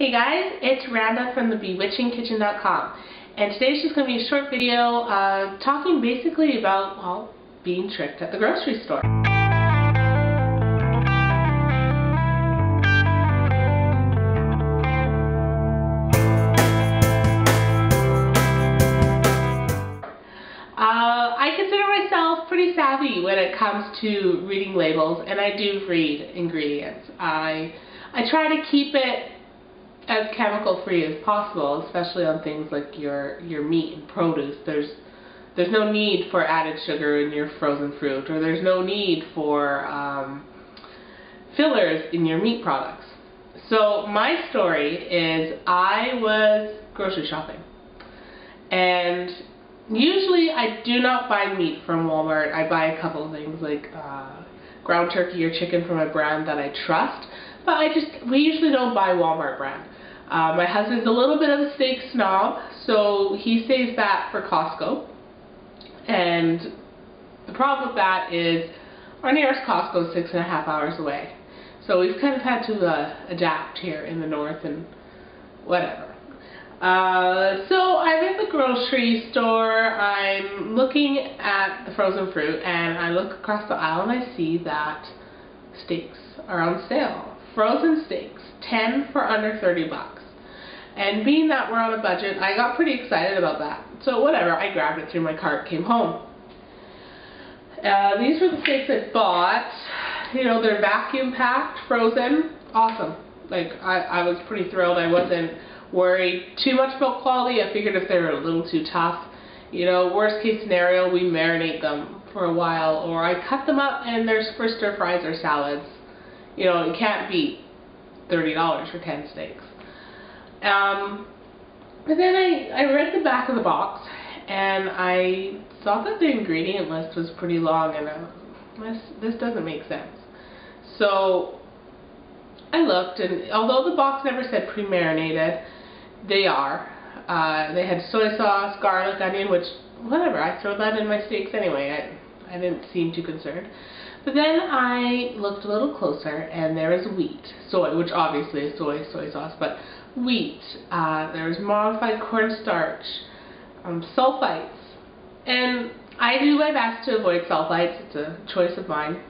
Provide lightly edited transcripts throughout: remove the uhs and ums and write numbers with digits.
Hey guys, it's Randa from the BewitchinKitchen.com, and today's just going to be a short video talking basically about, well, being tricked at the grocery store. I consider myself pretty savvy when it comes to reading labels, and I do read ingredients. I try to keep it as chemical free as possible, especially on things like your meat and produce. There's no need for added sugar in your frozen fruit, or there's no need for fillers in your meat products. So my story is I was grocery shopping, and usually I do not buy meat from Walmart. I buy a couple of things like ground turkey or chicken from a brand that I trust, but we usually don't buy Walmart brand. My husband's a little bit of a steak snob, so he saves that for Costco. And the problem with that is our nearest Costco is 6.5 hours away. So we've kind of had to adapt here in the north and whatever. So I'm at the grocery store, I'm looking at the frozen fruit, and I look across the aisle and I see that steaks are on sale. Frozen steaks, 10 for under 30 bucks. And being that we're on a budget, I got pretty excited about that. So whatever, I grabbed it through my cart, came home. These were the steaks I bought. You know, they're vacuum packed, frozen, awesome. Like, I was pretty thrilled. I wasn't worried too much about quality. I figured if they were a little too tough, you know, worst case scenario, we marinate them for a while, or I cut them up and there's for stir fries or salads. You know, you can't beat $30 for 10 steaks. But then I read the back of the box, and I saw that the ingredient list was pretty long, and this doesn't make sense. So I looked, and although the box never said pre-marinated, they are. They had soy sauce, garlic, onion, which, whatever, I throw that in my steaks anyway. I didn't seem too concerned. But then I looked a little closer, and there is wheat, soy, which obviously is soy sauce, but wheat, there's modified cornstarch, sulfites, and I do my best to avoid sulfites. It's a choice of mine.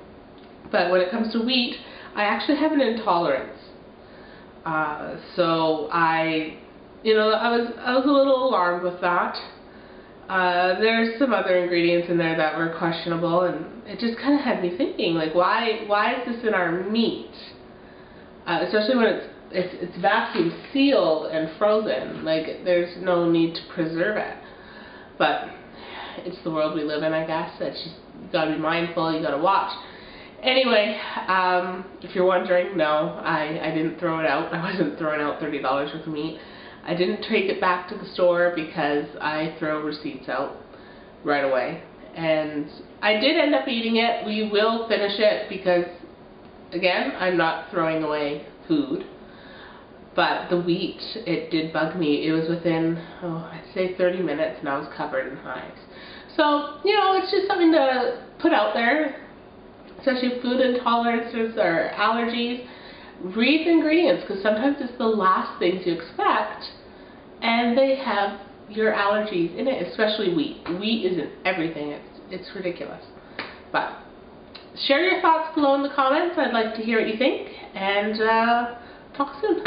But when it comes to wheat, I actually have an intolerance. So I was a little alarmed with that. There's some other ingredients in there that were questionable, and it just kind of had me thinking, like, why is this in our meat? Especially when it's vacuum sealed and frozen. Like, there's no need to preserve it. But it's the world we live in, I guess. It's just, you gotta be mindful, you gotta watch. Anyway, if you're wondering, no, I didn't throw it out. I wasn't throwing out $30 worth of meat. I didn't take it back to the store because I throw receipts out right away. And I did end up eating it. We will finish it because, again, I'm not throwing away food. But the wheat, it did bug me. It was within, I'd say 30 minutes, and I was covered in hives. So, you know, it's just something to put out there, especially food intolerances or allergies. Read the ingredients, because sometimes it's the last things you expect, and they have your allergies in it, especially wheat. Wheat isn't everything. It's ridiculous. But share your thoughts below in the comments. I'd like to hear what you think, and talk soon.